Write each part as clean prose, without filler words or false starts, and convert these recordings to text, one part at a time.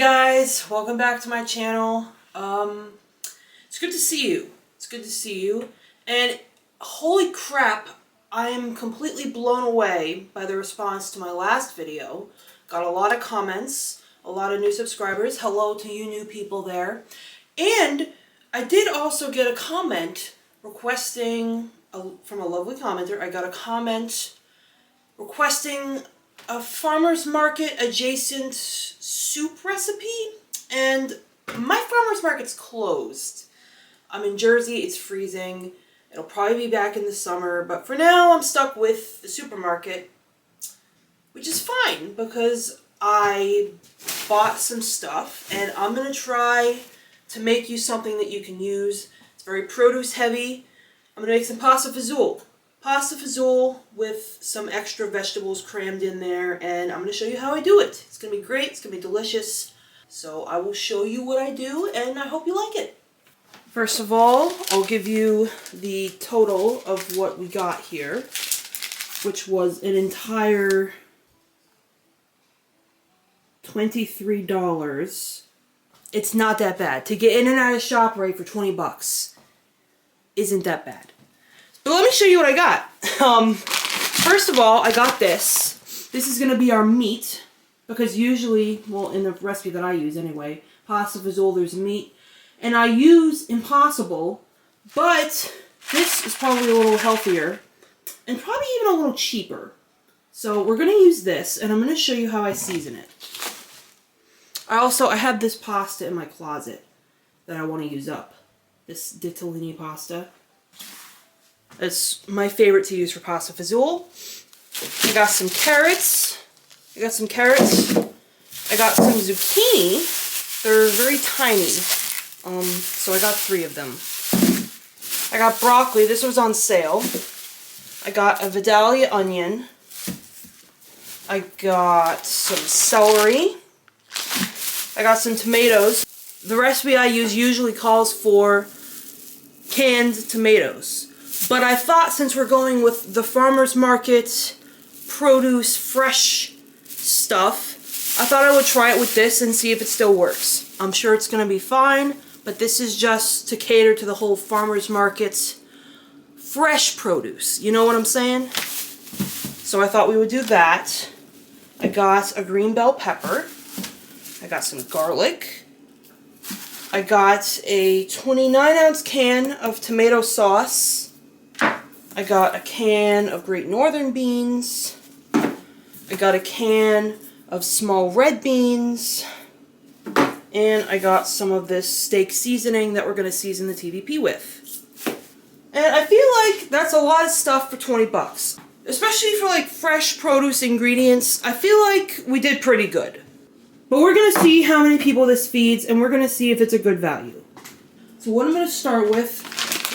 Guys, welcome back to my channel. It's good to see you. It's good to see you. And holy crap, I am completely blown away by the response to my last video. Got a lot of comments, a lot of new subscribers. Hello to you new people there. And I did also get a comment requesting, from a lovely commenter, I got a comment requesting a farmer's market adjacent soup recipe, and my farmer's market's closed. I'm in Jersey, it's freezing. It'll probably be back in the summer, but for now I'm stuck with the supermarket, which is fine because I bought some stuff and I'm gonna try to make you something that you can use. It's very produce heavy. I'm gonna make some pasta fagioli. Pasta fagioli with some extra vegetables crammed in there, and I'm going to show you how I do it. It's going to be great, it's going to be delicious. So I will show you what I do, and I hope you like it. First of all, I'll give you the total of what we got here, which was an entire $23. It's not that bad. To get in and out of ShopRite for 20 bucks isn't that bad. But let me show you what I got. First of all, I got this. This is going to be our meat, because usually, well, in the recipe that I use anyway, pasta fagioli, there's meat. And I use Impossible, but this is probably a little healthier and probably even a little cheaper. So we're going to use this, and I'm going to show you how I season it. I have this pasta in my closet that I want to use up. This ditalini pasta. It's my favorite to use for pasta fagioli. I got some carrots. I got some zucchini. They're very tiny. So I got 3 of them. I got broccoli. This was on sale. I got a Vidalia onion. I got some celery. I got some tomatoes. The recipe I use usually calls for canned tomatoes. But I thought, since we're going with the farmer's market, produce, fresh stuff, I thought I would try it with this and see if it still works. I'm sure it's going to be fine, but this is just to cater to the whole farmer's market fresh produce. You know what I'm saying? So I thought we would do that. I got a green bell pepper. I got some garlic. I got a 29-ounce can of tomato sauce. I got a can of Great Northern beans. I got a can of small red beans. And I got some of this steak seasoning that we're going to season the TVP with. And I feel like that's a lot of stuff for 20 bucks. Especially for like fresh produce ingredients. I feel like we did pretty good. But we're going to see how many people this feeds, and we're going to see if it's a good value. So what I'm going to start with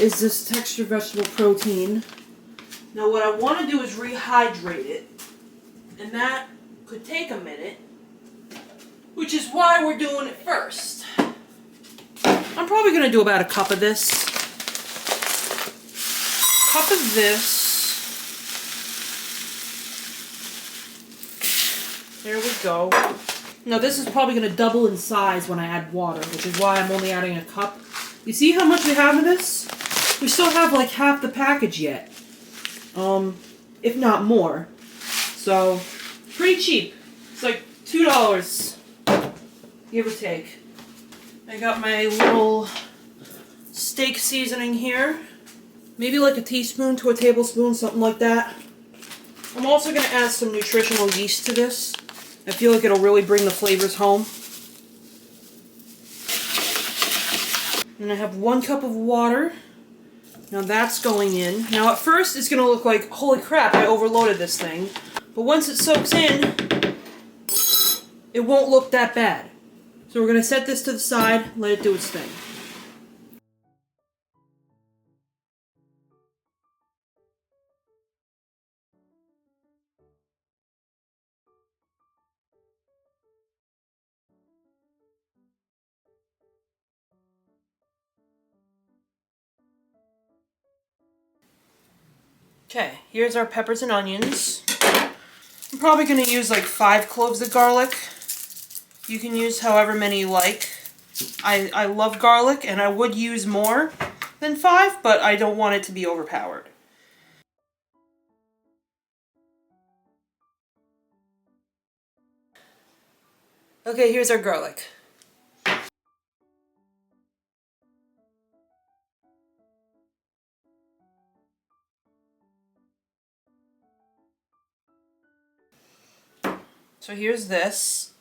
is this texture vegetable protein. Now what I want to do is rehydrate it, and that could take a minute, which is why we're doing it first. I'm probably going to do about a cup of this. Cup of this. There we go. Now this is probably going to double in size when I add water, which is why I'm only adding a cup. You see how much we have of this? We still have like half the package yet. If not more. So, pretty cheap. It's like $2, give or take. I got my little steak seasoning here. Maybe like a teaspoon to a tablespoon, something like that. I'm also going to add some nutritional yeast to this. I feel like it'll really bring the flavors home. And I have 1 cup of water. Now that's going in. Now at first it's going to look like, holy crap, I overloaded this thing. But once it soaks in, it won't look that bad. So we're going to set this to the side, let it do its thing. Okay, here's our peppers and onions. I'm probably going to use like 5 cloves of garlic. You can use however many you like. I love garlic, and I would use more than 5, but I don't want it to be overpowered. Okay, here's our garlic. So here's this.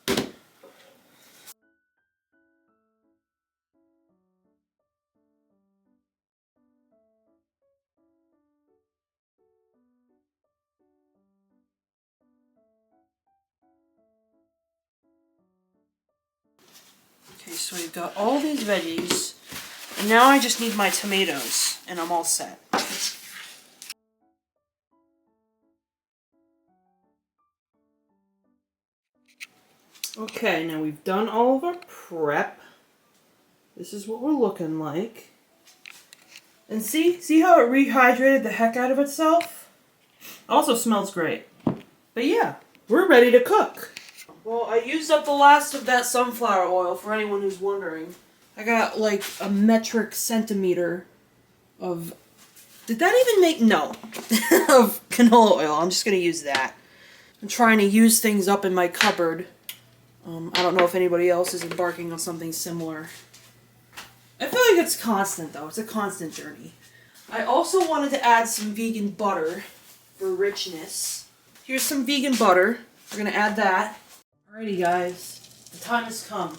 Okay, so we've got all these veggies, and now I just need my tomatoes, and I'm all set. Okay, now we've done all of our prep. This is what we're looking like. And see how it rehydrated the heck out of itself? Also smells great. But yeah, we're ready to cook. Well, I used up the last of that sunflower oil, for anyone who's wondering. I got like a metric centimeter of... Did that even make... No. of canola oil. I'm just going to use that. I'm trying to use things up in my cupboard. I don't know if anybody else is embarking on something similar. I feel like it's constant, though. It's a constant journey. I also wanted to add some vegan butter for richness. Here's some vegan butter. We're going to add that. Alrighty, guys. The time has come.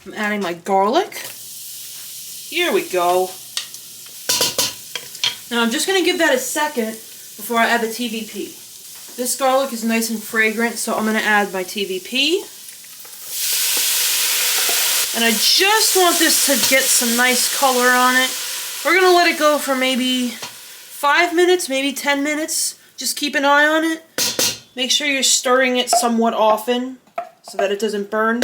I'm adding my garlic. Here we go. Now I'm just going to give that a second before I add the TVP. This garlic is nice and fragrant, so I'm going to add my TVP. And I just want this to get some nice color on it. We're going to let it go for maybe 5 minutes, maybe 10 minutes. Just keep an eye on it. Make sure you're stirring it somewhat often so that it doesn't burn.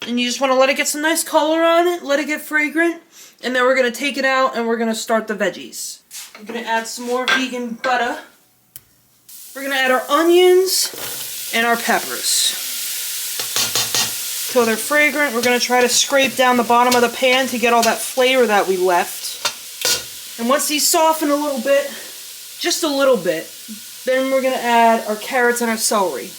And you just want to let it get some nice color on it, let it get fragrant. And then we're going to take it out and we're going to start the veggies. I'm going to add some more vegan butter. We're going to add our onions and our peppers. Until they're fragrant, we're going to try to scrape down the bottom of the pan to get all that flavor that we left. And once these soften a little bit, just a little bit, then we're going to add our carrots and our celery.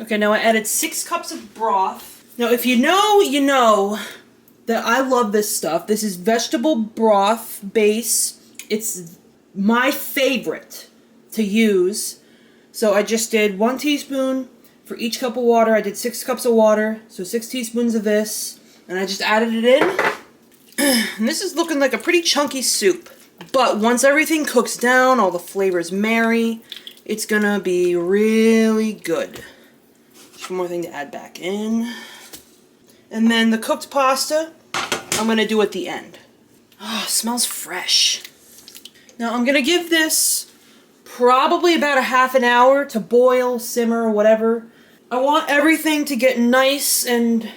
Okay, now I added 6 cups of broth. Now, if you know, you know that I love this stuff. This is vegetable broth base. It's my favorite to use. So I just did 1 teaspoon for each cup of water. I did 6 cups of water, so 6 teaspoons of this. And I just added it in. And this is looking like a pretty chunky soup. But once everything cooks down, all the flavors marry, it's gonna be really good. One more thing to add back in. And then the cooked pasta, I'm going to do at the end. Oh, it smells fresh. Now I'm going to give this probably about a half an hour to boil, simmer, whatever. I want everything to get nice and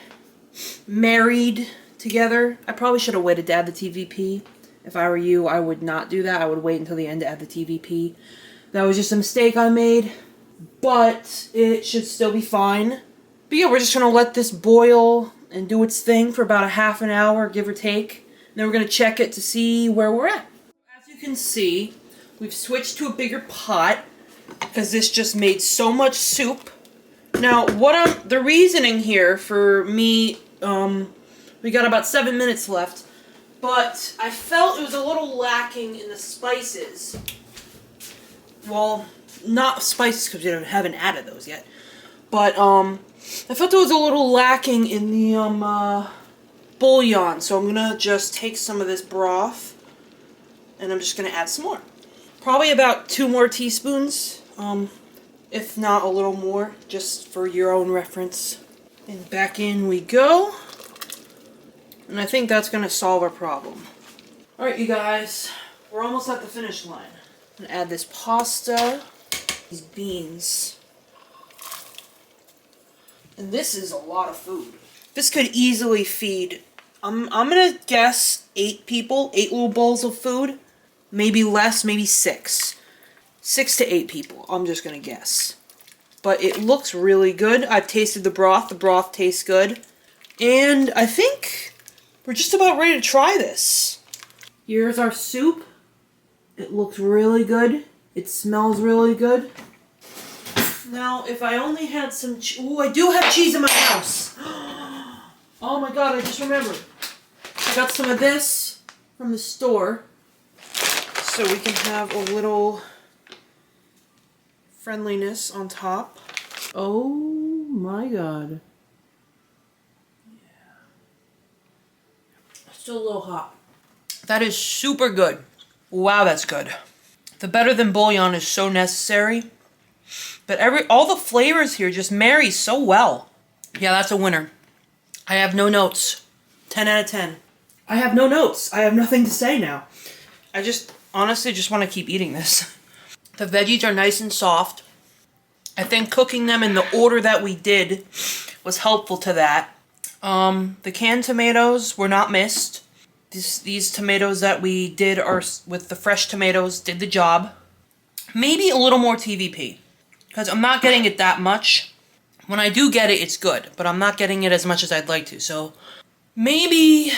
married together. I probably should have waited to add the TVP. If I were you, I would not do that. I would wait until the end to add the TVP. That was just a mistake I made. But it should still be fine. But yeah, we're just going to let this boil and do its thing for about a half an hour, give or take. And then we're going to check it to see where we're at. As you can see, we've switched to a bigger pot because this just made so much soup. Now, the reasoning here for me, we got about 7 minutes left, but I felt it was a little lacking in the spices. Well, not spices because we haven't added those yet, but I felt it was a little lacking in the bouillon, so I'm gonna just take some of this broth and I'm just gonna add some more. Probably about 2 more teaspoons, if not a little more, just for your own reference. And back in we go. And I think that's going to solve our problem. Alright, you guys, we're almost at the finish line. I'm going to add this pasta, these beans. And this is a lot of food. This could easily feed, I'm going to guess 8 people, 8 little bowls of food. Maybe less, maybe 6. 6 to 8 people, I'm just going to guess. But it looks really good. I've tasted the broth tastes good. And I think we're just about ready to try this. Here's our soup. It looks really good. It smells really good. Now, if I only had some ooh, I do have cheese in my house. Oh my god, I just remembered. I got some of this from the store. So we can have a little friendliness on top. Oh my god. Yeah. Still a little hot. That is super good. Wow, that's good. The better than bouillon is so necessary. But all the flavors here just marry so well. Yeah, that's a winner. I have no notes. 10 out of 10. I have no notes. I have nothing to say now. I honestly just want to keep eating this. The veggies are nice and soft. I think cooking them in the order that we did was helpful to that. The canned tomatoes were not missed. These tomatoes that we did with the fresh tomatoes did the job. Maybe a little more TVP, because I'm not getting it that much. When I do get it, it's good, but I'm not getting it as much as I'd like to. So maybe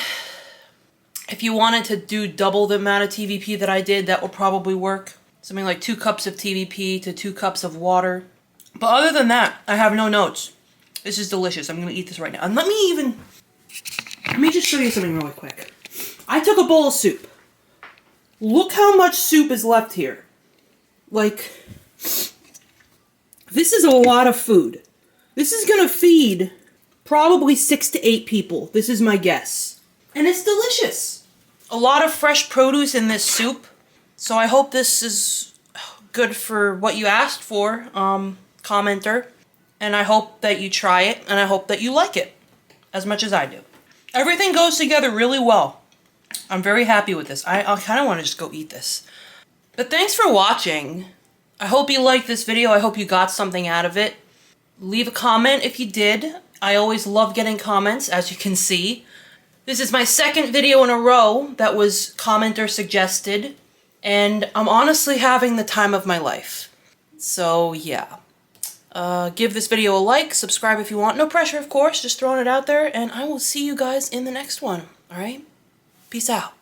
if you wanted to do double the amount of TVP that I did, that would probably work. Something like 2 cups of TVP to 2 cups of water. But other than that, I have no notes. This is delicious. I'm going to eat this right now. And let me just show you something really quick. I took a bowl of soup. Look how much soup is left here. Like, this is a lot of food. This is going to feed probably 6 to 8 people. This is my guess. And it's delicious. A lot of fresh produce in this soup. So I hope this is good for what you asked for, commenter. And I hope that you try it, and I hope that you like it as much as I do. Everything goes together really well. I'm very happy with this. I kind of want to just go eat this. But thanks for watching. I hope you liked this video. I hope you got something out of it. Leave a comment if you did. I always love getting comments, as you can see. This is my 2nd video in a row that was commenter suggested. And I'm honestly having the time of my life. So, yeah. Give this video a like, subscribe if you want. No pressure, of course, just throwing it out there. And I will see you guys in the next one, alright? Peace out.